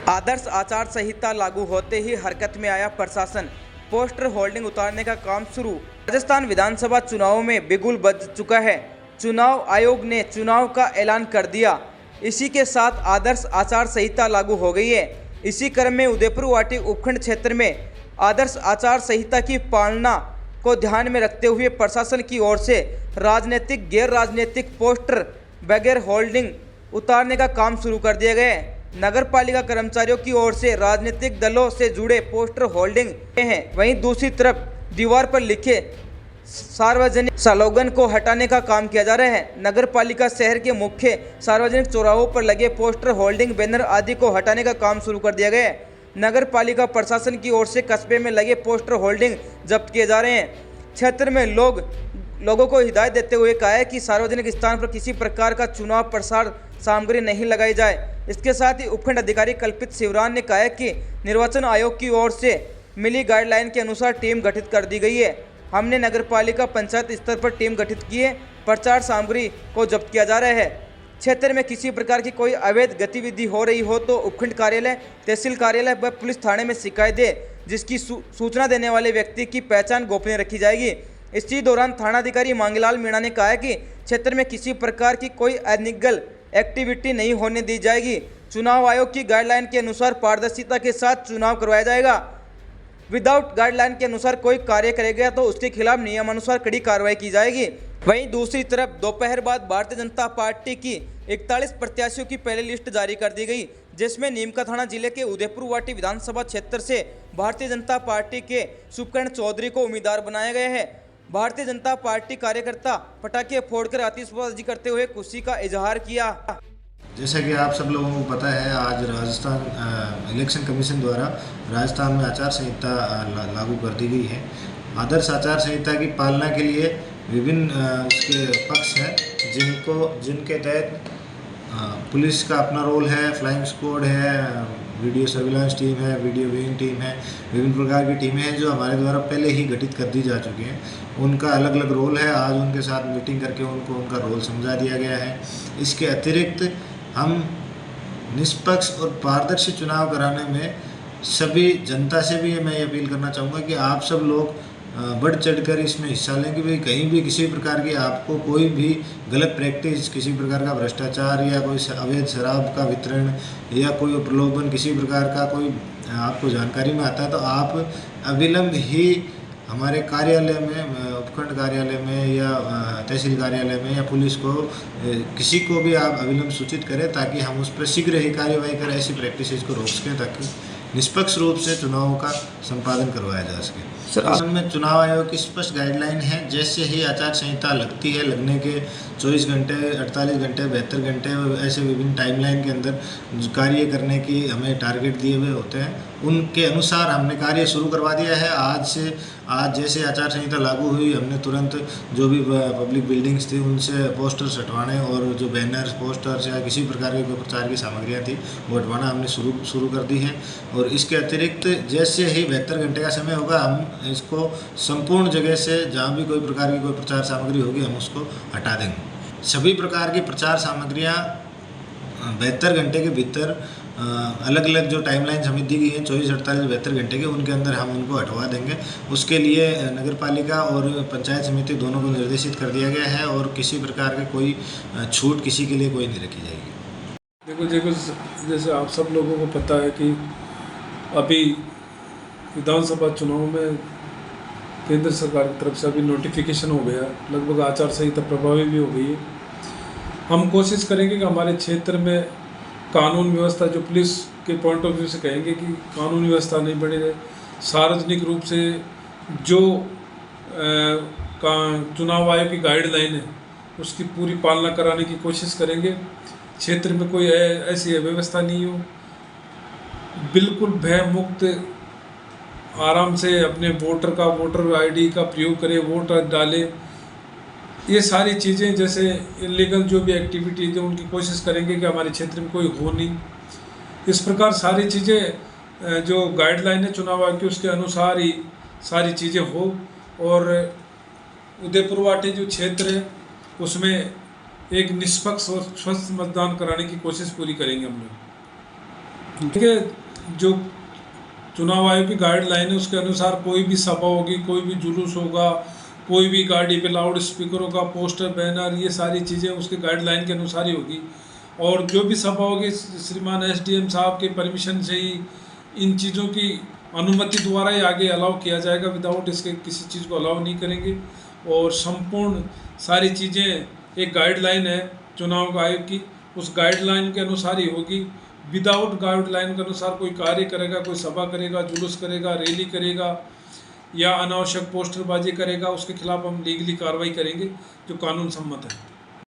आदर्श आचार संहिता लागू होते ही हरकत में आया प्रशासन। पोस्टर होल्डिंग उतारने का काम शुरू। राजस्थान विधानसभा चुनाव में बिगुल बज चुका है। चुनाव आयोग ने चुनाव का ऐलान कर दिया। इसी के साथ आदर्श आचार संहिता लागू हो गई है। इसी क्रम में उदयपुर वाटी उपखंड क्षेत्र में आदर्श आचार संहिता की पालना को ध्यान में रखते हुए प्रशासन की ओर से राजनीतिक गैर राजनीतिक पोस्टर वगैरह होल्डिंग उतारने का काम शुरू कर दिया गया है। नगर पालिका कर्मचारियों की ओर से राजनीतिक दलों से जुड़े पोस्टर होल्डिंग हैं। वहीं दूसरी तरफ दीवार पर लिखे सार्वजनिक स्लोगन को हटाने का काम किया जा रहा है। नगर पालिका शहर के मुख्य सार्वजनिक चौराहों पर लगे पोस्टर होल्डिंग बैनर आदि को हटाने का काम शुरू कर दिया गया है। नगर पालिका प्रशासन की ओर से कस्बे में लगे पोस्टर होल्डिंग जब्त किए जा रहे हैं। क्षेत्र में लोगों को हिदायत देते हुए कहा है कि सार्वजनिक स्थान पर किसी प्रकार का चुनाव प्रसार सामग्री नहीं लगाई जाए। इसके साथ ही उपखंड अधिकारी कल्पित शिवरान ने कहा है कि निर्वाचन आयोग की ओर से मिली गाइडलाइन के अनुसार टीम गठित कर दी गई है। हमने नगर पालिका पंचायत स्तर पर टीम गठित की है। प्रचार सामग्री को जब्त किया जा रहा है। क्षेत्र में किसी प्रकार की कोई अवैध गतिविधि हो रही हो तो उपखंड कार्यालय, तहसील कार्यालय व पुलिस थाने में शिकायत दे, जिसकी सूचना देने वाले व्यक्ति की पहचान गोपनीय रखी जाएगी। इसी दौरान थानाधिकारी मांगीलाल मीणा ने कहा है कि क्षेत्र में किसी प्रकार की कोई अनलीगल एक्टिविटी नहीं होने दी जाएगी। चुनाव आयोग की गाइडलाइन के अनुसार पारदर्शिता के साथ चुनाव करवाया जाएगा। विदाउट गाइडलाइन के अनुसार कोई कार्य करेगा तो उसके खिलाफ नियमानुसार कड़ी कार्रवाई की जाएगी। वहीं दूसरी तरफ दोपहर बाद भारतीय जनता पार्टी की 41 प्रत्याशियों की पहली लिस्ट जारी कर दी गई, जिसमें नीमका थाना जिले के उदयपुर वाटी विधानसभा क्षेत्र से भारतीय जनता पार्टी के सुपकर्ण चौधरी को उम्मीदवार बनाया गया है। भारतीय जनता पार्टी कार्यकर्ता पटाखे फोड़कर आतिशबाजी करते हुए खुशी का इजहार किया। जैसा कि आप सब लोगों को पता है, आज राजस्थान इलेक्शन कमीशन द्वारा राजस्थान में आचार संहिता लागू कर दी गई है। आदर्श आचार संहिता की पालना के लिए विभिन्न उसके पक्ष हैं जिनके तहत पुलिस का अपना रोल है, फ्लाइंग स्क्वाड है, वीडियो सर्विलांस टीम है, वीडियो विंग टीम है, विभिन्न प्रकार की टीमें हैं जो हमारे द्वारा पहले ही गठित कर दी जा चुकी हैं। उनका अलग अलग रोल है। आज उनके साथ मीटिंग करके उनको उनका रोल समझा दिया गया है। इसके अतिरिक्त हम निष्पक्ष और पारदर्शी चुनाव कराने में सभी जनता से भी मैं ये अपील करना चाहूँगा कि आप सब लोग बढ़ चढ़कर इसमें हिस्सा लें कि भाई कहीं भी किसी प्रकार की आपको कोई भी गलत प्रैक्टिस, किसी प्रकार का भ्रष्टाचार या कोई अवैध शराब का वितरण या कोई प्रलोभन किसी प्रकार का कोई आपको जानकारी में आता है तो आप अविलंब ही हमारे कार्यालय में, उपखंड कार्यालय में या तहसील कार्यालय में या पुलिस को किसी को भी आप अविलंब सूचित करें ताकि हम उस पर शीघ्र ही कार्यवाही करें, ऐसी प्रैक्टिसेस को रोक सकें ताकि निष्पक्ष रूप से चुनावों का संपादन करवाया जा सके। सर, में चुनाव आयोग की स्पष्ट गाइडलाइन है। जैसे ही आचार संहिता लगती है, लगने के 24 घंटे, 48 घंटे, 72 घंटे ऐसे विभिन्न टाइमलाइन के अंदर कार्य करने की हमें टारगेट दिए हुए होते हैं। उनके अनुसार हमने कार्य शुरू करवा दिया है। आज जैसे आचार संहिता लागू हुई, हमने तुरंत जो भी पब्लिक बिल्डिंग्स थी उनसे पोस्टर्स हटवाने और जो बैनर्स, पोस्टर्स या किसी प्रकार की प्रचार की सामग्रियाँ थी वो हटवाना हमने शुरू कर दी है। और इसके अतिरिक्त जैसे ही 72 घंटे का समय होगा हम इसको संपूर्ण जगह से जहाँ भी कोई प्रकार की कोई प्रचार सामग्री होगी हम उसको हटा देंगे। सभी प्रकार की प्रचार सामग्रियाँ 72 घंटे के भीतर अलग अलग जो टाइमलाइंस हमें दी गई हैं 24, 48, 72 घंटे के, उनके अंदर हम उनको हटवा देंगे। उसके लिए नगर पालिका और पंचायत समिति दोनों को निर्देशित कर दिया गया है और किसी प्रकार की कोई छूट किसी के लिए कोई नहीं रखी जाएगी। देखो जैसे आप सब लोगों को पता है कि अभी विधानसभा चुनाव में केंद्र सरकार की तरफ से अभी नोटिफिकेशन हो गया, लगभग आचार संहिता प्रभावी भी हो गई है। हम कोशिश करेंगे कि हमारे क्षेत्र में कानून व्यवस्था, जो पुलिस के पॉइंट ऑफ व्यू से कहेंगे कि कानून व्यवस्था नहीं बनी रहे, सार्वजनिक रूप से जो चुनाव आयोग की गाइडलाइन है उसकी पूरी पालना कराने की कोशिश करेंगे। क्षेत्र में कोई ऐसी व्यवस्था नहीं हो, बिल्कुल भय मुक्त आराम से अपने वोटर आईडी का प्रयोग करें, वोट डालें। ये सारी चीज़ें जैसे इलीगल जो भी एक्टिविटीज है उनकी कोशिश करेंगे कि हमारे क्षेत्र में कोई हो नहीं। इस प्रकार सारी चीज़ें जो गाइडलाइन है चुनाव आयोग की उसके अनुसार ही सारी चीज़ें हो और उदयपुर वाटी जो क्षेत्र है उसमें एक निष्पक्ष और स्वस्थ मतदान कराने की कोशिश पूरी करेंगे हम लोग। देखिए, जो चुनाव आयोग की गाइडलाइन है उसके अनुसार कोई भी सभा होगी, कोई भी जुलूस होगा, कोई भी गाड़ी पे लाउड स्पीकर होगा, पोस्टर, बैनर, ये सारी चीज़ें उसके गाइडलाइन के अनुसार ही होगी। और जो भी सभा होगी श्रीमान एसडीएम साहब के परमिशन से ही इन चीज़ों की अनुमति द्वारा ही आगे अलाउ किया जाएगा, विदाउट इसके किसी चीज़ को अलाउ नहीं करेंगे। और संपूर्ण सारी चीज़ें एक गाइडलाइन है चुनाव आयोग की, उस गाइडलाइन के अनुसार ही होगी। विदाउट गाइडलाइन के अनुसार कोई कार्य करेगा, कोई सभा करेगा, जुलूस करेगा, रैली करेगा या अनावश्यक पोस्टरबाजी करेगा, उसके खिलाफ हम लीगली कार्रवाई करेंगे जो कानून सम्मत है।